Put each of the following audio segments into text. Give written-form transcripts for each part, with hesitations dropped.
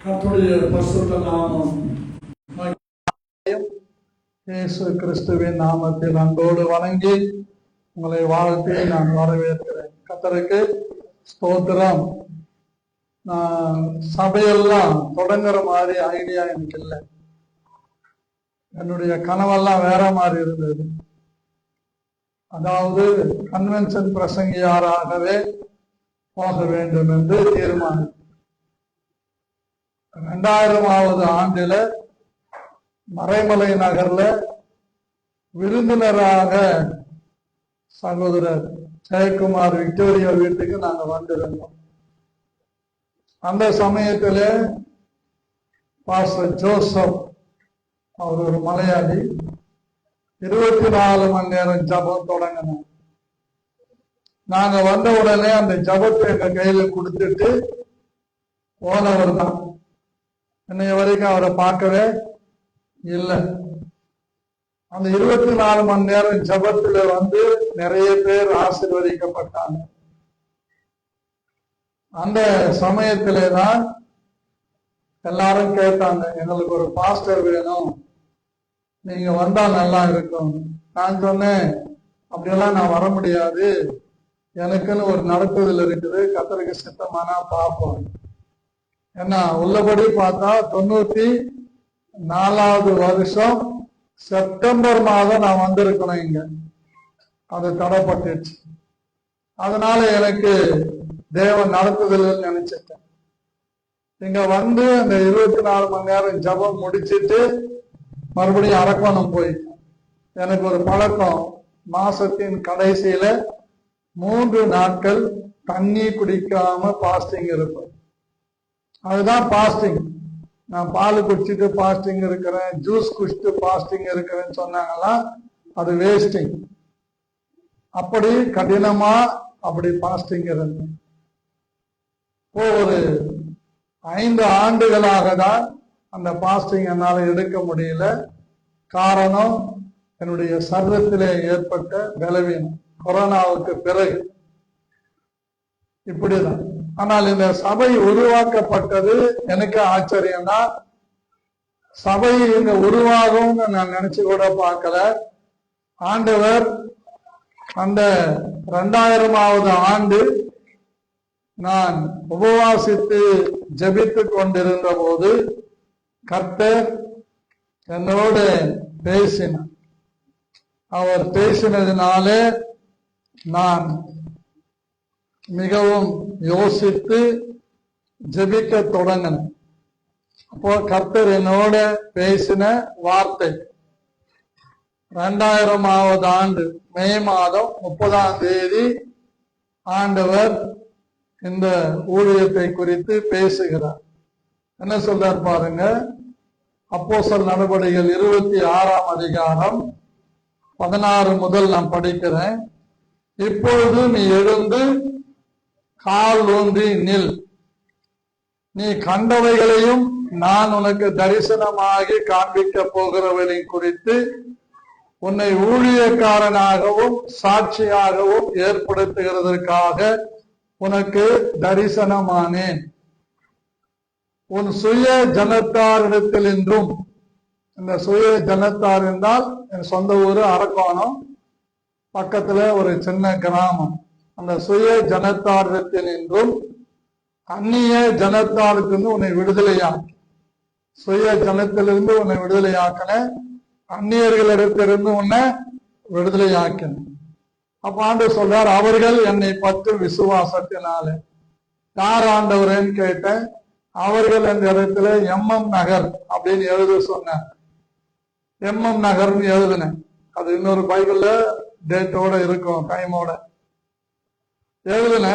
கர்த்தருடைய பரிசுத்த நாமம் இயேசு கிறிஸ்துவின் நாமத்தில் அன்போடு வணங்கி உங்களை வாழ்த்தி நான் வரவேற்கிறேன். கர்த்தருக்கு ஸ்தோத்திரம். நான் சபையெல்லாம் தொடங்குற மாதிரி ஐடியா எனக்கு இல்லை. என்னுடைய கனவெல்லாம் வேற மாதிரி இருந்தது. அதாவது கன்வென்ஷன் பிரசங்கியாராகவே போக வேண்டும் என்று தீர்மானம். 2000வது ஆண்டுல மறைமலை நகர்ல விருந்தினராக சகோதரர் ஜெயக்குமார் விக்டோரியா வீட்டுக்கு நாங்க வந்திருந்தோம். அந்த சமயத்துல பாஸ்டர் ஜோசப் அவர் ஒரு மலையாளி 24 மணி நேரம் ஜபம் தொடங்கினோம். நாங்க வந்த உடனே அந்த ஜபத்தை எங்க கையில கொடுத்துட்டு போனவர் தான். இன்னைய வரைக்கும் அவரை பார்க்கவே இல்லை. அந்த 24 மணி நேரம் ஜபத்துல நிறைய பேர் ஆசீர்வதிக்கப்பட்டாங்க. அந்த சமயத்திலே தான் எல்லாரும் கேட்டாங்க, எங்களுக்கு ஒரு பாஸ்டர் வேணும், நீங்க வந்தா நல்லா இருக்கும். நான் சொன்னேன், அப்படியெல்லாம் நான் வர முடியாது, எனக்குன்னு ஒரு நடத்துதல் இருக்குது, கர்த்தருக்கு சித்தமானா பார்ப்போம். ஏன்னா உள்ளபடி பார்த்தா 94வது வருஷம் செப்டம்பர் மாதம் நான் வந்திருக்கணும் இங்க. அது தடைப்பட்டுச்சு. அதனால எனக்கு தேவன் நடத்துதல் நினைச்சிட்டேன். இங்க அந்த 24 மணி நேரம் ஜபம் முடிச்சிட்டு மறுபடியும் அரக்கோணம் போயிட்டேன். எனக்கு ஒரு பழக்கம், மாசத்தின் கடைசியில 3 நாட்கள் தண்ணி குடிக்காம பாஸ்டிங் இருப்பேன். அதுதான் பாஸ்டிங். நான் பால் குடிச்சிட்டு பாஸ்டிங் இருக்கிறேன், ஜூஸ் குடிச்சிட்டு பாஸ்டிங் இருக்கிறேன்னு சொன்னாங்களா, அது வேஸ்டிங். அப்படி கடினமா அப்படி பாஸ்டிங் இருந்தேன். ஒரு 5 ஆண்டுகளாக தான் அந்த பாஸ்டிங் என்னால எடுக்க முடியல. காரணம், என்னுடைய சரீரத்திலே ஏற்பட்ட பலவீனம் கொரோனாவுக்கு பிறகு. இப்படிதான். ஆனால் இந்த சபை உருவாக்கப்பட்டது எனக்கு ஆச்சரியம் தான். சபை இங்க உருவாகும்னு நான் நினைச்சு கூட பார்க்கல. ஆண்டவர் அந்த 2000வது ஆண்டு நான் உபவாசித்து ஜெபித்து கொண்டிருந்த போது கர்த்தர் என்னோடு பேசினார். அவர் பேசினதினாலே நான் மிகவும் யோசித்து ஜெபிக்க தொடங்கினேன். அப்போ கர்த்தர் என்னோட பேசின வார்த்தை, 2000வது ஆண்டு மே மாதம் 30ஆம் தேதி ஆண்டவர் இந்த ஊழியத்தை குறித்து பேசுகிறார். என்ன சொல்றார் பாருங்க. அப்போஸ்தலர் நடபடிகள் 26ஆம் அதிகாரம் 16 முதல் நான் படிக்கிறேன். இப்பொழுது நீ எழுந்து கால் ஊன்றி நில். நீ கண்டவைகளையும் நான் உனக்கு தரிசனமாகி காண்பிக்க போகிறவர்களை குறித்து உன்னை ஊழியக்காரனாகவும் சாட்சியாகவும் ஏற்படுத்துகிறதற்காக உனக்கு தரிசனமானேன். உன் சுய ஜனத்தாரிடத்தில் என்றும், இந்த சுய ஜனத்தார் என்றால் என் சொந்த ஊரு அரக்கோணம், பக்கத்துல ஒரு சின்ன கிராமம். அந்த சுய ஜனத்தாரிடத்தில் என்றும் அந்நிய ஜனத்தாருக்கு உன்னை விடுதலையாக்கி, சுய ஜனத்திலிருந்து உன்னை விடுதலையாக்கின, அந்நியர்களிடத்திலிருந்து உன்னை விடுதலையாக்கின. அப்ப ஆண்டவர் சொல்றார், அவர்கள் என்னை பற்றி விசுவாசத்தினால. யார் ஆண்டவரேன்னு கேட்டேன். அவர்கள் அந்த இடத்துல MM நகர் அப்படின்னு எழுத சொன்னார். MM நகர்னு எழுதுனேன். அது இன்னொரு பைபிள்ல டேட்டோட இருக்கும், டைமோட எழுதுன.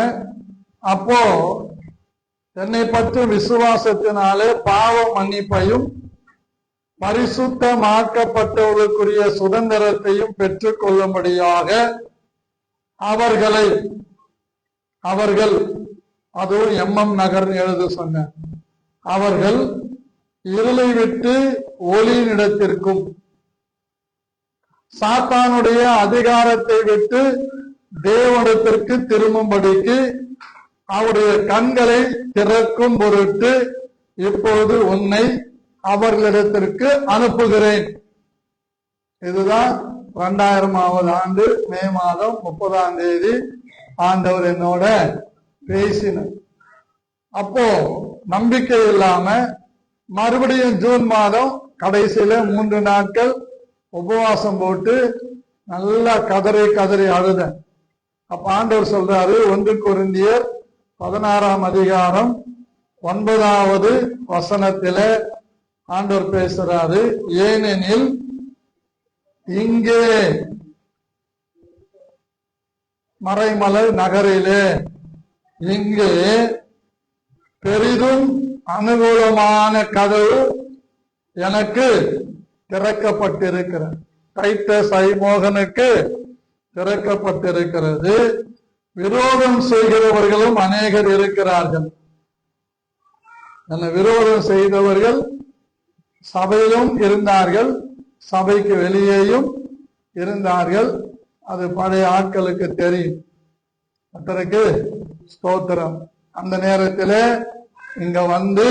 அப்போ என்னை பற்றி விசுவாசத்தினாலே பாவ மன்னிப்பையும் பரிசுத்தமாக்கப்பட்டவர்களுக்குரிய சுதந்திரத்தையும் பெற்றுக் கொள்ளும்படியாக அவர்கள் அதுவும் MM நகர்னு எழுத சொன்ன, அவர்கள் இருளை விட்டு ஒளியினிடத்திற்கும் சாத்தானுடைய அதிகாரத்தை விட்டு தேவனிடத்திற்கு திரும்பும்படிக்கு அவருடைய கண்களை திறக்கும் பொருட்டு இப்பொழுது உன்னை அவர்களிடத்திற்கு அனுப்புகிறேன். இதுதான் 2000ஆவது ஆண்டு மே மாதம் 30ஆம் தேதி ஆண்டவர் என்னோட பேசினார். அப்போ நம்பிக்கை இல்லாம மறுபடியும் ஜூன் மாதம் கடைசியில 3 நாட்கள் உபவாசம் போட்டு நல்லா கதறி அழுத. அப்ப ஆண்டவர் சொல்றாரு, 1 கொரிந்தியர் 16ஆம் அதிகாரம் 9வது வசனத்தில ஆண்டவர் பேசுறாரு, ஏனெனில் இங்கே மறைமலை நகரிலே இங்கே பெரிதும் அனுகூலமான கதவு எனக்கு திறக்கப்பட்டிருக்கிறது. டைட்டஸ் ஐமோகனுக்கு திறக்கப்பட்டிருக்கிறது. விரோதம் செய்கிறவர்களும் அநேகர் இருக்கிறார்கள். விரோதம் செய்தவர்கள் சபையிலும் இருந்தார்கள், சபைக்கு வெளியேயும் இருந்தார்கள். அது பழைய ஆட்களுக்கு தெரியும். கர்த்தருக்கு ஸ்தோத்திரம். அந்த நேரத்தில் இங்க வந்து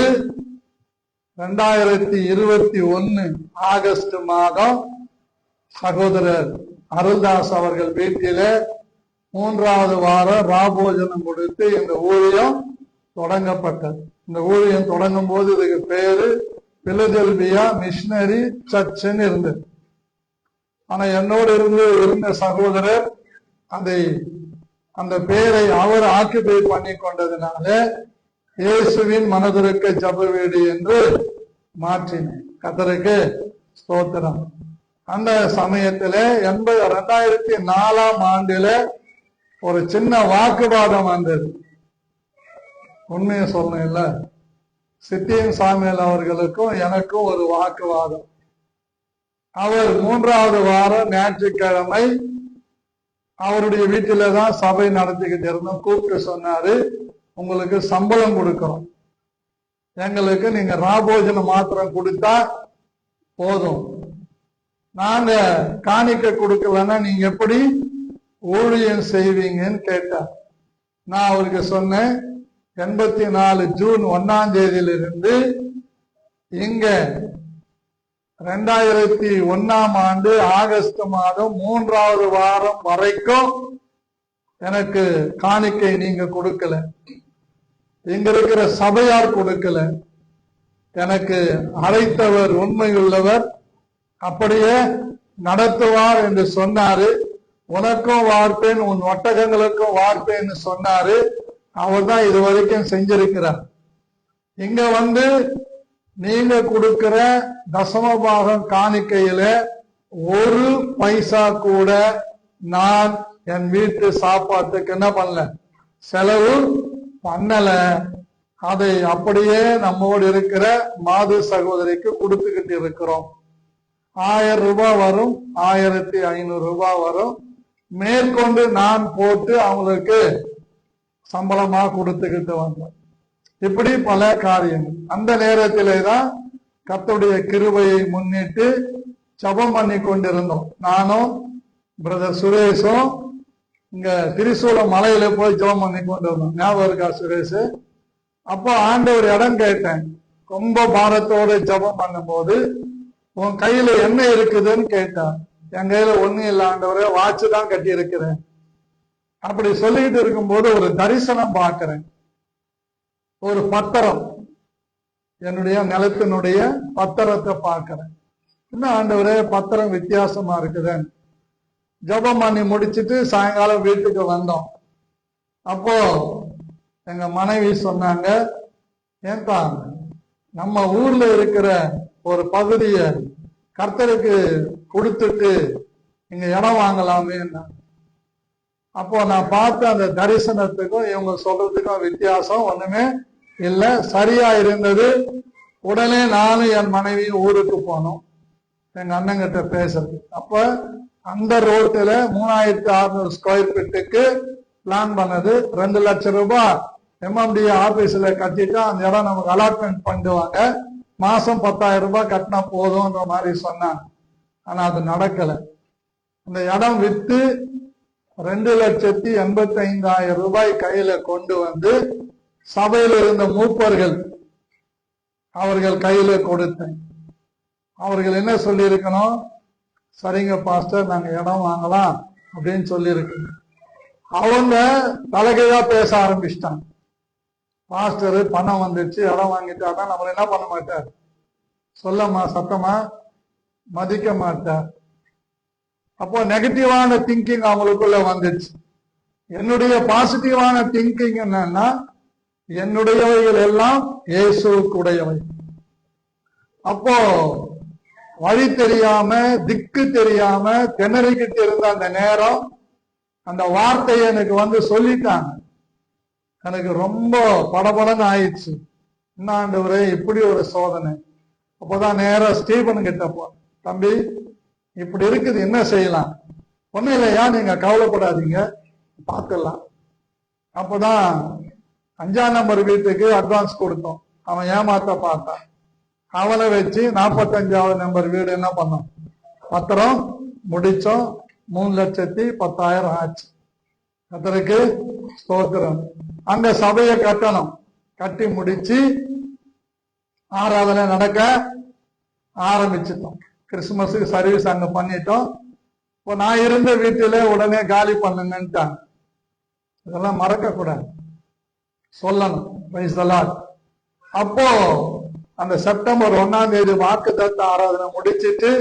2021 ஆகஸ்ட் மாதம் சகோதரர் அருள்தாஸ் அவர்கள் வீட்டில 3வது வாரம் ராபோஜனம் கொடுத்து இந்த ஊழியம் தொடங்கப்பட்டது. இந்த ஊழியம் தொடங்கும் போது இதுக்கு பேரு பிலடெல்பியா மிஷனரி சர்ச்ன்னு இருந்தது. ஆனா என்னோடு இருந்த சகோதரர் அந்த பேரை அவர் ஆக்குபை பண்ணி கொண்டதுனால இயேசுவின் மனதிற்கு ஜப வீடு என்று மாற்றினேன். கர்த்தருக்கு ஸ்தோத்திரம். அந்த சமயத்துல 2004ஆம் ஆண்டுல ஒரு சின்ன வாக்குவாதம் வந்தது. உண்மையை சொல்லல, சித்தியன் சாமியல் அவர்களுக்கும் எனக்கும் ஒரு வாக்குவாதம். அவர் 3வது வாரம் ஞாயிற்றுக்கிழமை அவருடைய வீட்டில தான் சபை நடத்திக்கிட்டு இருந்தோம். கூப்பிட்டு சொன்னாரு, உங்களுக்கு சம்பளம் கொடுக்கிறோம், எங்களுக்கு நீங்க ராபோஜனம் மாத்திரம் கொடுத்தா போதும், நாங்க காணிக்க கொடுக்கலன்னா நீங்க எப்படி ஊழியம் செய்வீங்கன்னு கேட்டார். நான் அவருக்கு சொன்னேன், 84 ஜூன் 1ஆம் தேதியிலிருந்து இங்க 2001ஆம் ஆண்டு ஆகஸ்ட் மாதம் 3வது வாரம் வரைக்கும் எனக்கு காணிக்கை நீங்க கொடுக்கல, இங்க இருக்கிற சபையார் கொடுக்கல, எனக்கு அழைத்தவர் உண்மையுள்ளவர் அப்படியே நடத்துவார் என்று சொன்னாரு. உனக்கும் வார்ப்பேன், உன் ஒட்டகங்களுக்கும் வார்ப்பேன்னு சொன்னாரு. அவர் தான் இது வரைக்கும் செஞ்சிருக்கிறார். இங்க வந்து நீங்க கொடுக்கிற தசமபாகம் காணிக்கையில 1 பைசா கூட நான் என் வீட்டு சாப்பாட்டுக்கு என்ன பண்ணல, செலவு பண்ணல. அதை அப்படியே நம்மோடு இருக்கிற மாது சகோதரிக்கு கொடுத்துக்கிட்டு இருக்கிறோம். 1000 ரூபாய் வரும், 1500 ரூபாய் வரும். மேற்கொண்டு நான் போட்டு அவங்களுக்கு சம்பளமா கொடுத்துக்கிட்டு வந்தோம். இப்படி பல காரியங்கள். அந்த நேரத்திலே தான் கர்த்தருடைய கிருபையை முன்னிட்டு ஜபம் பண்ணி கொண்டிருந்தோம். நானும் பிரதர் சுரேஷும் இங்க திரிசூலம் மலையில போய் ஜபம் பண்ணி கொண்டிருந்தோம். ஞாபகம் இருக்கா சுரேஷ்? அப்போ ஆண்டவர் இடம் கேட்டேன். ரொம்ப பாரத்தோட ஜபம் பண்ணும் போது, உன் கையில என்ன இருக்குதுன்னு கேட்டான். என் கையில ஒண்ணும் இல்லை ஆண்டவரே, வாட்சு தான் கட்டி இருக்கிறேன். அப்படி சொல்லிட்டு இருக்கும்போது ஒரு தரிசனம் பார்க்கிறேன். ஒரு பத்திரம், என்னுடைய நிலத்தினுடைய பத்திரத்தை பார்க்கிறேன். என்ன ஆண்டவரே, பத்திரம் வித்தியாசமா இருக்குதுன்னு ஜபம் பண்ணி முடிச்சுட்டு சாயங்காலம் வீட்டுக்கு வந்தோம். அப்போ எங்க மனைவி சொன்னாங்க, ஏன்பா நம்ம ஊர்ல இருக்கிற ஒரு பகுதிய கர்த்தருக்கு கொடுத்துட்டு இங்க இடம் வாங்கலாமே. அப்போ நான் பார்த்த அந்த தரிசனத்துக்கும் இவங்க சொல்றதுக்கும் வித்தியாசம் ஒண்ணுமே இல்லை, சரியா இருந்தது. உடனே நானும் என் மனைவியும் ஊருக்கு போனோம் எங்க அண்ணங்கிட்ட பேசுறது. அப்ப அந்த ரோட்டுல 3600 ஸ்கொயர் ஃபீட்டுக்கு பிளான் பண்ணது. 2 லட்சம் ரூபாய் MMD ஆபீஸ்ல கட்டிட்டு அந்த இடம் நமக்கு அலாட்மெண்ட் பண்ணுவாங்க. மாசம் 10,000 ரூபாய் கட்டினா போதும்ன்ற மாதிரி சொன்னாங்க. ஆனா அது நடக்கல. அந்த இடம் வித்து 2,85,000 ரூபாய் கையில கொண்டு வந்து சபையில் இருந்த மூப்பர்கள் அவர்கள் கையில கொடுத்தேன். அவர்கள் என்ன சொல்லி இருக்கணும்? சரிங்க பாஸ்டர், நாங்க இடம் வாங்கலாம் அப்படின்னு சொல்லி இருக்கு. அவங்க தலைகையா பேச ஆரம்பிச்சிட்டாங்க. பாஸ்டர் பணம் வந்துச்சு, இடம் வாங்கிட்டாதான் நம்மள என்ன பண்ண மாட்டார், சொல்லமா சத்தமா மதிக்க மாட்டார். அப்போ நெகட்டிவான திங்கிங் அவங்களுக்குள்ள வந்துச்சு. என்னுடைய பாசிட்டிவான திங்கிங் என்னன்னா, என்னுடையவைகள் எல்லாம் இயேசுவுக்கு உடையவை. அப்போ வழி தெரியாம, திக்கு தெரியாம திணறிக்கிட்டு இருந்த அந்த நேரம், அந்த வார்த்தையை எனக்கு வந்து சொல்லிட்டாங்க. எனக்கு ரொம்ப படபடன்னு ஆயிடுச்சு. என்ன ஆண்டவரே, இப்படி ஒரு சோதனை. அப்போதான் நேரம் ஸ்டீபன் கிட்ட போ, தம்பி இப்படி இருக்குது, என்ன செய்யலாம்? ஒன்னும் இல்லையா, நீங்க கவலைப்படாதீங்க, பார்க்கலாம். அப்பதான் 5ஆம் நம்பர் வீட்டுக்கு அட்வான்ஸ் கொடுத்தோம். அவன் ஏமாத்த பார்த்தான். அவனை வச்சு 45வது நம்பர் வீடு என்ன பண்ணோம், பத்திரம் முடிச்சோம். 3,10,000 ஆச்சு. கர்த்தருக்கு ஸ்தோத்திரம். அந்த சபையை கட்டணும். கட்டி முடிச்சு ஆராதனை நடக்க ஆரம்பிச்சிட்டோம். கிறிஸ்துமஸுக்கு சர்வீஸ் அங்க பண்ணிட்டோம். இப்போ நான் இருந்த வீட்டில உடனே காலி பண்ணுங்கன்ட்டாங்க. இதெல்லாம் மறக்க கூடாது, சொல்லணும். Price the Lord. அப்போ அந்த செப்டம்பர் 1ஆம் தேதி வாக்குத்தத்த ஆராதனை முடிச்சிட்டு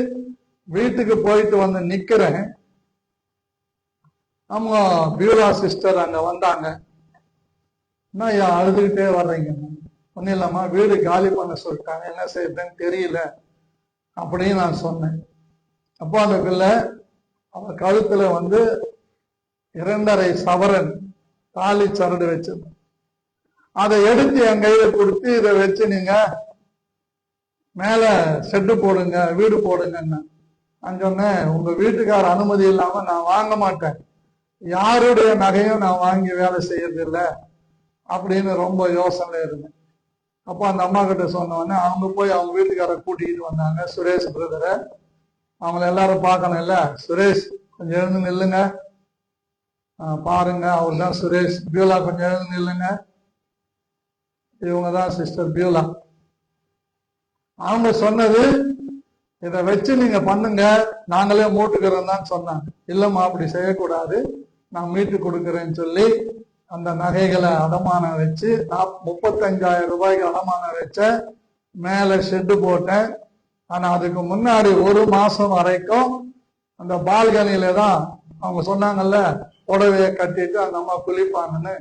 வீட்டுக்கு போயிட்டு வந்து நிக்கிறேன். நம்ம பியூலா சிஸ்டர் அங்க வந்தாங்க. என்ன அழுதுகிட்டே வர்றீங்க? ஒன்னும் இல்லாம வீடு காலி பண்ண சொல்லிட்டாங்க, என்ன செய்யறதுன்னு தெரியல அப்படின்னு நான் சொன்னேன். அப்போ அந்த பிள்ளை அவ கழுத்துல வந்து 2.5 சவரன் தாலி சரடு வச்சது. அதை எடுத்து என் கையில கொடுத்து, இதை வச்சு நீங்க மேல செட்டு போடுங்க, வீடு போடுங்கன்னு நான் சொன்னேன். உங்க வீட்டுக்கார அனுமதி இல்லாம நான் வாங்க மாட்டேன், யாருடைய நகையும் நான் வாங்கி வேலை செய்யறது இல்லை அப்படின்னு ரொம்ப யோசனை இருந்தேன். அப்போ அந்த அம்மா கிட்ட சொன்னோடனே அவங்க போய் அவங்க வீட்டுக்கார கூட்டிக்கிட்டு வந்தாங்க. சுரேஷ் பிரதரை அவங்கள எல்லாரும் பார்க்கணும் இல்ல. சுரேஷ் கொஞ்சம் எழுந்து நில்லுங்க, பாருங்க அவர் தான் சுரேஷ். பியூலா கொஞ்சம் எழுந்து நில்லுங்க, இவங்கதான் சிஸ்டர் பியூலா. அவங்க சொன்னது, இதை வச்சு நீங்க பண்ணுங்க, நாங்களே மூட்டுக்கிறோம் தான் சொன்னாங்க. இல்லம்மா அப்படி செய்யக்கூடாது, நான் மீட்டு கொடுக்குறேன்னு சொல்லி அந்த நகைகளை அடமானம் வச்சு 35,000 ரூபாய்க்கு அடமானம் வச்ச. மேல ஷெட்டு போட்டேன். ஆனா அதுக்கு முன்னாடி 1 மாசம் வரைக்கும் அந்த பால்கனியில தான் அவங்க சொன்னாங்கல்ல, புடவைய கட்டிட்டு அந்த அம்மா குளிப்பாங்கன்னு,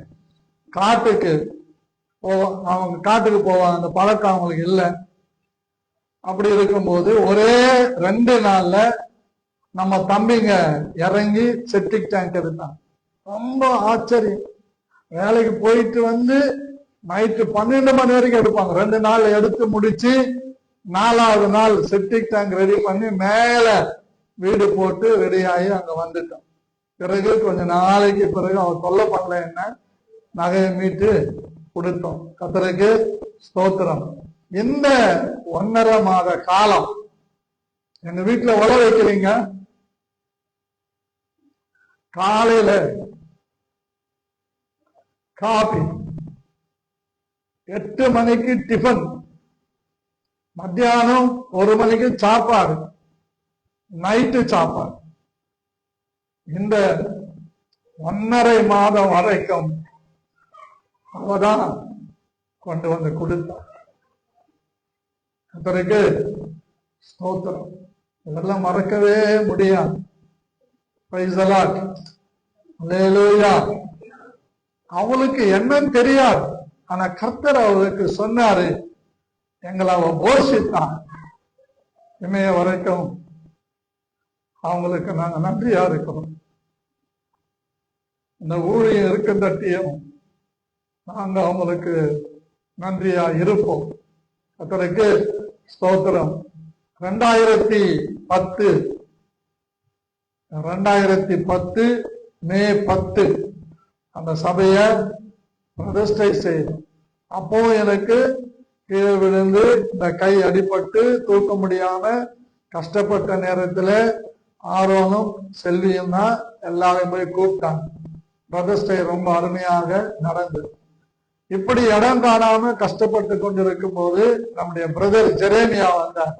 காட்டுக்கு அவங்க காட்டுக்கு போவாங்க. அந்த பழக்கம் அவங்களுக்கு இல்லை. அப்படி இருக்கும்போது ஒரே 2 நாள்ல நம்ம தம்பிங்க இறங்கி செப்டிக் டேங்க் எடுத்தாங்க. ரொம்ப ஆச்சரியம். வேலைக்கு போயிட்டு வந்து நைட்டு 12 மணி வரைக்கும் எடுப்பாங்க. 2 நாள் எடுத்து முடிச்சு 4வது நாள் செப்டிக் டேங்க் ரெடி பண்ணி மேல வீடு போட்டு ரெடி ஆகி அங்க வந்துட்டோம். பிறகு கொஞ்ச நாளைக்கு பிறகு அவன் தொல்லை பண்ணல, என்ன நகையை மீட்டு கொடுத்தோம். கர்த்தருக்கு ஸ்தோத்திரம். இந்த 1.5 மாத காலம் எங்க வீட்டுல உழ வைக்கிறீங்க. காலையில காபி, 8 மணிக்கு டிஃபன், மத்தியானம் 1 மணிக்கு சாப்பாடு, நைட்டு சாப்பாடு. இந்த 1.5 மாதம் வரைக்கும் அவதான் கொண்டு வந்து கொடுத்தார். கர்த்தருக்கு ஸ்தோத்திரம். இதெல்லாம் மறக்கவே முடியாது. Praise the Lord. அல்லேலூயா. அவளுக்கு என்னன்னு தெரியாது, ஆனா கர்த்தர் அவளுக்கு சொன்னாரு, எங்களை அவ போஷித்தான். இமைய வரைக்கும் அவங்களுக்கு நாங்க நன்றியா இருக்கிறோம். இந்த ஊழியம் இருக்கின்றட்டியும் நாங்க அவங்களுக்கு நன்றியா இருப்போம். கர்த்தருக்கு ஸ்தோத்திரம். 2010 மே 10 அந்த சபைய பிரதிஷ்டை செய்தோம். அப்போ எனக்கு கீழே விழுந்து இந்த கை அடிபட்டு தூக்க முடியாம கஷ்டப்பட்ட நேரத்துல ஆரோனும் செல்வியும் தான் எல்லாரையும் போய் கூப்பிட்டாங்க. பிரதிஷ்டை ரொம்ப அருமையாக நடந்தது. இப்படி இடம் காணாம கஷ்டப்பட்டு கொண்டிருக்கும் போது நம்முடைய பிரதர் ஜெரேமியா வந்தார்.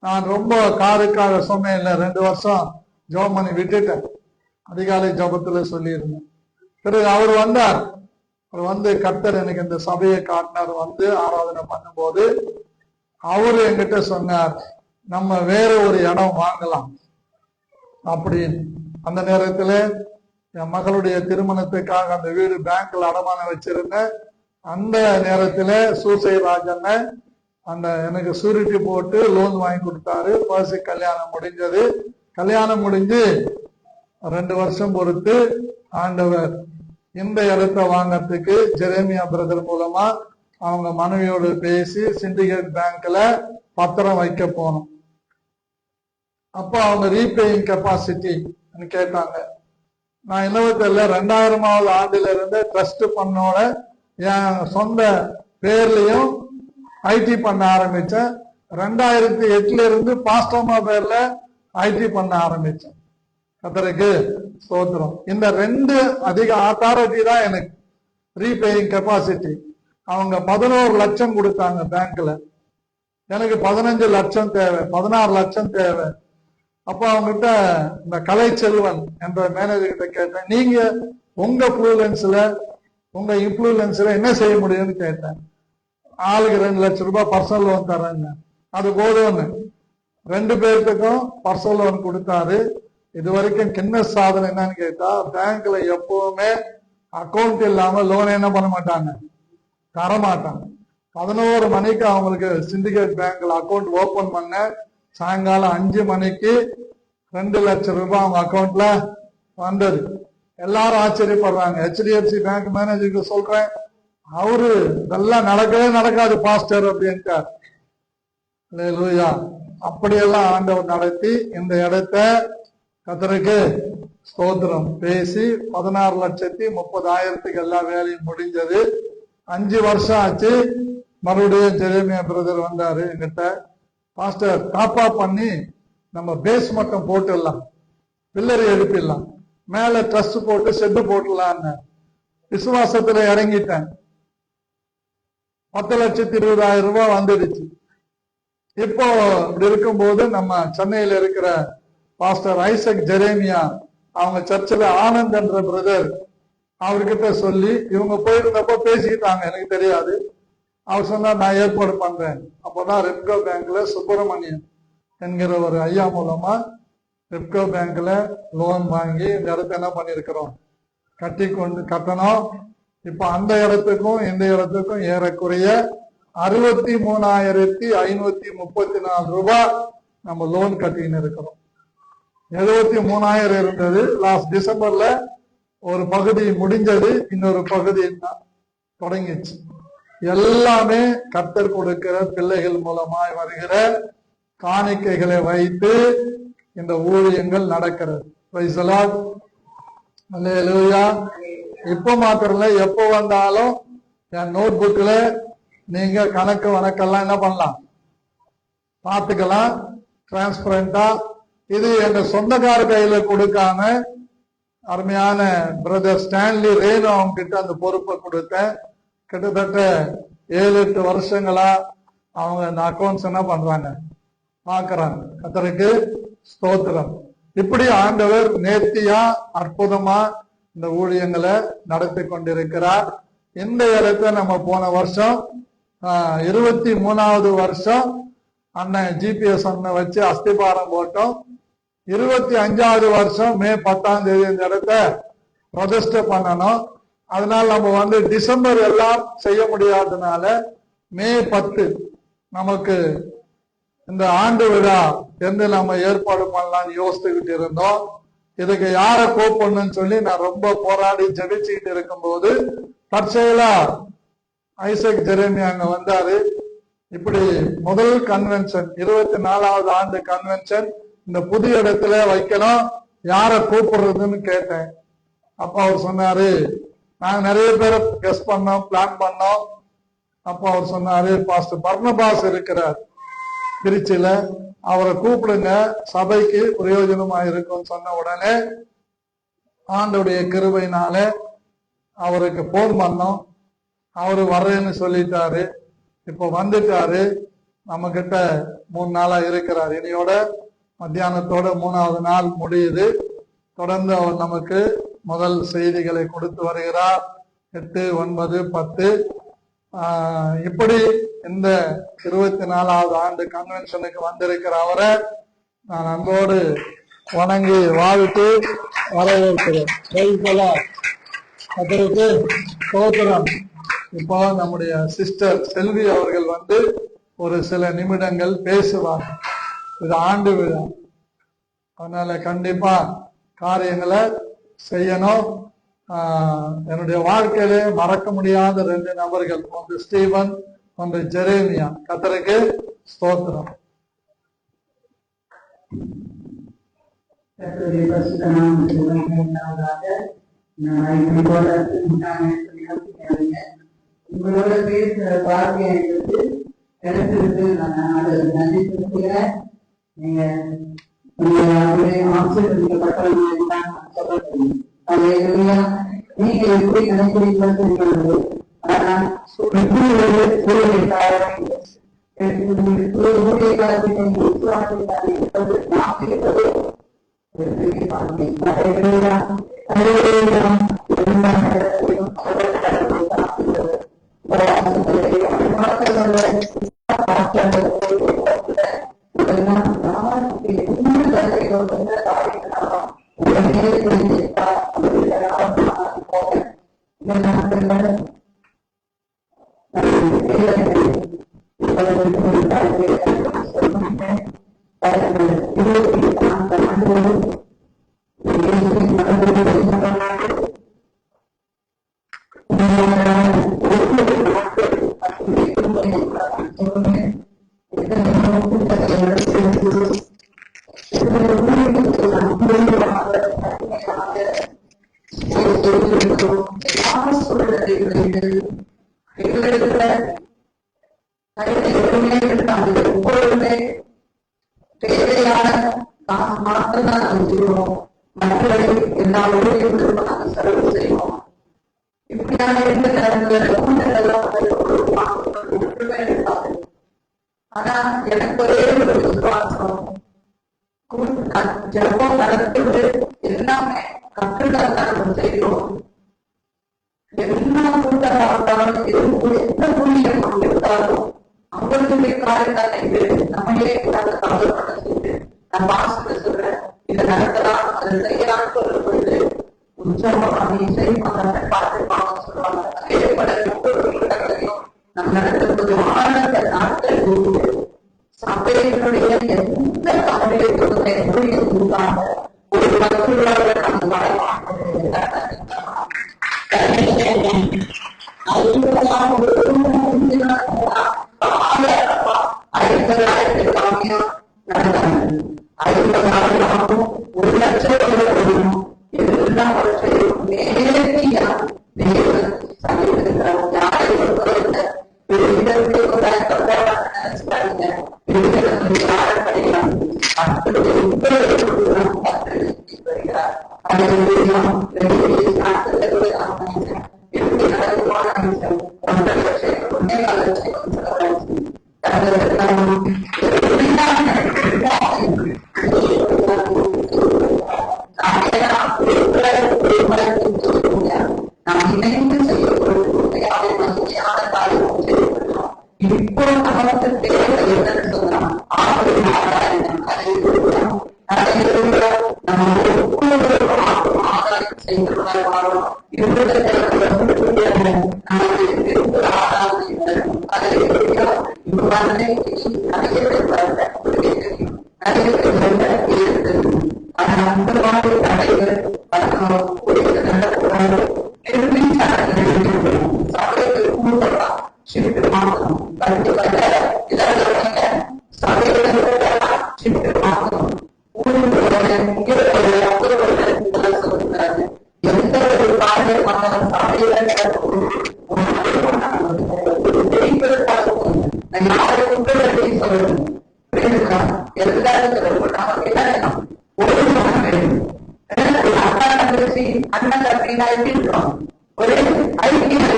நான் ரொம்ப காருக்காக சொன்னேன் இல்ல, 2 வருஷம் ஜெபம் பண்ணி விட்டுட்டேன். அதிகாலை ஜபத்துல சொல்லியிருந்தேன். பிறகு அவர் வந்தார். அவர் வந்து கர்த்தர் எனக்கு இந்த சபையை காட்டினார். வந்து ஆராதனை பண்ணும்போது அவரு என்கிட்ட சொன்னார், நம்ம வேற ஒரு இடம் வாங்கலாம் அப்படின்னு. அந்த நேரத்துல என் மகளுடைய திருமணத்துக்காக அந்த வீடு பேங்க்ல அடமானம் வச்சிருந்தேன். அந்த நேரத்துல சூசைராஜன் அந்த எனக்கு சூரிட்டி போட்டு லோன் வாங்கி கொடுத்தாரு. பர்சி கல்யாணம் முடிஞ்சது. கல்யாணம் முடிஞ்சு 2 வருஷம் பொறுத்து ஆண்டவர் இந்த இடத்தை வாங்கறதுக்கு ஜெரேமியா பிரதர் மூலமா அவங்க மனைவியோடு பேசி சிண்டிகேட் பேங்க்ல பத்திரம் வைக்க போனோம். அப்போ அவங்க ரீபேயிங் கெப்பாசிட்டி கேட்டாங்க. நான் என்னவோ தெரியல, 2000வது ஆண்டுல இருந்து ட்ரஸ்ட் பண்ணோட என் சொந்த பேர்லயும் ஐடி பண்ண ஆரம்பிச்சேன். 2008ல இருந்து பாஸ்டோமா பேர்ல ஐடி பண்ண ஆரம்பிச்சேன். கர்த்தருக்கு ஸ்தோத்திரம். இந்த 2 அதிக அத்தாரிட்டி தான் எனக்கு. ரீபேயிங் கெப்பாசிட்டி அவங்க 11 லட்சம் கொடுத்தாங்க பேங்க்ல. எனக்கு 15 லட்சம் தேவை, 16 லட்சம் தேவை. அப்ப அவங்ககிட்ட இந்த கலைச்செல்வன் என்ற மேனேஜர் கிட்ட கேட்டேன், நீங்க உங்க இன்ஃபுளுன்ஸ்ல என்ன செய்ய முடியும்னு கேட்டேன். ஆளுக்கு 2 லட்சம் ரூபாய் பர்சனல் லோன் தரேங்க. அது போதும்னு 2 பேர்த்துக்கும் பர்சனல் லோன் கொடுத்தாரு. இது வரைக்கும் கிண்ண சாதனை என்னன்னு கேட்டா, பேங்க்ல எப்பவுமே அக்கௌண்ட் இல்லாம லோன் என்ன பண்ண மாட்டாங்க, தரமாட்டாங்க. 11 மணிக்கு அவங்களுக்கு சிண்டிகேட் பேங்க்ல அக்கௌண்ட் ஓபன் பண்ண, சாயங்காலம் 5 மணிக்கு 2 லட்சம் ரூபாய் அவங்க அக்கௌண்ட்ல வந்தது. எல்லாரும் ஆச்சரியப்படுறாங்க. HDFC பேங்க் மேனேஜருக்கு சொல்றேன், அவரு இதெல்லாம் நடக்கவே நடக்காது பாஸ்டர் அப்படின்ட்டார். அல்லேலூயா. அப்படியெல்லாம் ஆண்டவர் நடத்தி இந்த இடத்த கர்த்தருக்கு ஸ்தோத்திரம் பேசி 16,30,000 எல்லா வேலையும் முடிஞ்சது. 5 வருஷம் ஆச்சு. மறுபடியும் ஜெரேமியா பிரதர் வந்தாரு என்கிட்ட, பாஸ்டர் டாப்பா பண்ணி நம்ம பேஸ் மட்டும் போட்டுடலாம், பில்லரை எழுப்பிடலாம், மேல ட்ரஸ்ட் போட்டு ஷெட்டு போட்டுடலான்னு விசுவாசத்துல இறங்கிட்டேன். 10,20,000 ரூபாய் வந்துடுச்சு. இப்போ இப்படி இருக்கும்போது நம்ம சென்னையில இருக்கிற பாஸ்டர் ஐசக் ஜெரேமியா அவங்க சர்ச்சில் ஆனந்த் என்ற பிரதர் அவர்கிட்ட சொல்லி இவங்க போயிருந்தப்போ பேசிக்கிட்டாங்க, எனக்கு தெரியாது. அவர் சொன்னார், நான் ஏற்பாடு பண்றேன். அப்போதான் ரெப்கோ பேங்க்ல சுப்பிரமணியன் என்கிற ஒரு ஐயா மூலமா ரெப்கோ பேங்க்ல லோன் வாங்கி இந்த இடத்த என்ன பண்ணிருக்கிறோம், கட்டணும். இப்ப அந்த இடத்துக்கும் இந்த இடத்துக்கும் ஏறக்குறைய 63,534 ரூபாய் நம்ம லோன் கட்டின்னு இருக்கிறோம். 73,000 இருந்தது. லாஸ்ட் டிசம்பர்ல ஒரு பகுதி முடிஞ்சது, இன்னொரு பகுதி தொடங்கிச்சு. எல்லாமே கர்த்தர் கொடுக்கிற பிள்ளைகள் மூலமாய் வருகிற காணிக்கைகளை வைத்து இந்த ஊழியங்கள் நடக்கிறது. Praise the Lord. அல்லேலூயா. இப்ப மாத்திரம் இல்ல, எப்போ வந்தாலும் என் நோட் புக்ல நீங்க கணக்கு வணக்கெல்லாம் என்ன பண்ணலாம், பார்த்துக்கலாம் டிரான்ஸ்பரண்டா. இது எங்க சொந்தக்கார கையில கொடுக்காம அருமையான பிரதர் ஸ்டான்லி ரேனு அவங்க கிட்ட அந்த பொறுப்பை கொடுத்தேன். கிட்டத்தட்ட 7-8 வருஷங்களா அவங்க இந்த அக்கௌண்ட்ஸ் என்ன பண்றாங்க, பாக்குறாங்க. கர்த்தருக்கு ஸ்தோத்திரம். இப்படி ஆண்டவர் நேர்த்தியா அற்புதமா இந்த ஊழியங்களை நடத்தி கொண்டிருக்கிறார். இந்த இடத்தை நம்ம போன வருஷம் 23வது வருஷம் அண்ணன் ஜிபிஎஸ் அண்ணன் வச்சு அஸ்திபாரம் போட்டோம். 25வது வருஷம் மே 10ஆம் தேதி இந்த இடத்த பிரதிஷ்ட பண்ணணும். அதனால நம்ம வந்து டிசம்பர் எல்லாம் செய்ய முடியாததுனால மே 10 நமக்கு இந்த ஆண்டு விழா என்று நம்ம ஏற்பாடு பண்ணலாம்னு யோசித்துக்கிட்டு இருந்தோம். இதுக்கு யார கூப்பிடணும்னு சொல்லி நான் ரொம்ப போராடி ஜெபிச்சுக்கிட்டு இருக்கும்போது தற்செயலா ஐசக் ஜெரேமியா அங்க வந்தாரு. இப்படி முதல் கன்வென்ஷன் 24வது ஆண்டு கன்வென்ஷன் இந்த புதிய இடத்துல வைக்கணும், யார கூப்பிடுறதுன்னு கேட்டேன். அப்ப அவர் சொன்னாரு, நாங்க நிறைய பேரை கெஸ் பண்ணோம், பிளான் பண்ணோம். அப்ப அவர் சொன்னாரு, பாஸ்டர் பர்னபாஸ் இருக்கிறார் திருச்சியில, அவரை கூப்பிடுங்க, சபைக்கு பிரயோஜனமா இருக்கும் சொன்ன உடனே ஆண்டோடைய கிருபையினால அவருக்கு போன் பண்ணோம். அவரு வர்றேன்னு சொல்லிட்டாரு. இப்போ வந்துட்டாரு. நம்ம கிட்ட 3 நாளா இருக்கிறார். இனியோட மத்தியானத்தோட 3வது நாள் முடியுது. தொடர்ந்து அவர் நமக்கு முதல் செய்திகளை கொடுத்து வருகிறார். 8, 9, 10 இப்படி இந்த 24வது ஆண்டு கன்வென்ஷனுக்கு வந்திருக்கிற அவரை நான் அன்போடு வணங்கி வாழ்த்து வரவேற்கிறேன். அதற்கு சோதரம். இப்போ நம்முடைய சிஸ்டர் செல்வி அவர்கள் வந்து ஒரு சில நிமிடங்கள் பேசுவார். இது ஆண்டு விழா, அதனால கண்டிப்பா காரியங்களை செய்யணும். என்னுடைய வாழ்க்கையிலே மறக்க முடியாத 2 நபர்கள், ஒன்று ஸ்டீவன், ஒன்று ஜெரேமியா. கர்த்தருக்கு ஸ்தோத்திரம். உங்களோட பேசுற பாக்கியம் கிடைச்சிருக்கு. நான் நன்றி சொல்கிறேன். நீங்க ஆசிரியப்பட்டவர்கள் நீங்க எப்படி நினைக்கிறீர்கள்? ஆனால் எனக்கு ஒரே ஒரு விசுவாசம், ஜெபம் நடத்துவது எல்லாமே கற்றுதான் செய்வோம். எல்லா கூட்டத்தாலும் எந்த புண்ணியம் கொடுத்தாலும் அவர்களுடைய காரியத்தால் இது நம்மளே கவலைப்பட செய்து நான் வாசித்து சொல்றேன். இதை நடத்தலாம், அதை செய்யலாம் சொல்லும் பொழுது உற்சவம் அதை செய்வாங்க, பார்த்துப்பாங்க சொல்லுவாங்க. அதேபோல ஒவ்வொரு கூட்டங்களையும் நாம் நடத்தும்போது ஆனந்த நாட்கள் சபையினுடைய எந்த கவலைகளும் எப்படி கொடுத்தாங்க ஒரு மக்களோட நம்ம ஒரு லட்சம் ஒரே ஐக்கியம்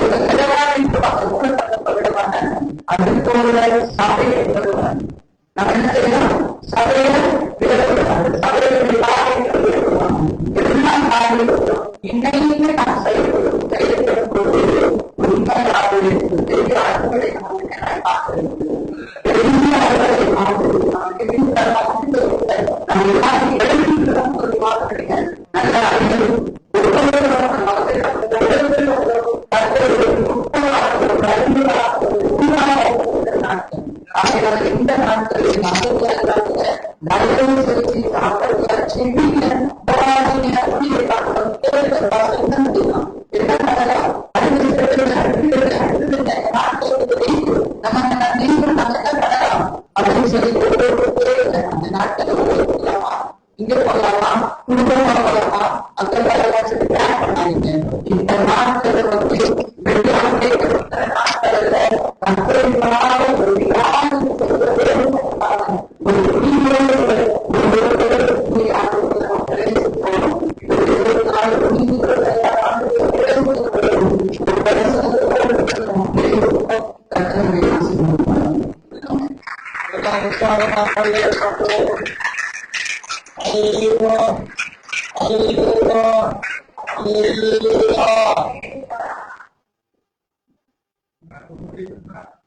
அது போல சபை என்பது நம்ம என்ன செய்யணும்? சபையை விடக்கூடாது. சபையை எல்லாம் காரணம் இன்னையுமே நான் செயல்படும் போது உண்மையாக பெரிய அறுவடை பார்க்கிறேன். பெரிய அறுவடை நம்ம எல்லாரும் எழுதிதான் சொல்லுவாங்க. நல்ல இந்த நாட்களில் இங்க போகலாம், குடும்பமா போகலாம், அந்த பண்ணாங்க. இந்த நாட்கள் வந்து வெளியாகவே Hallelujah.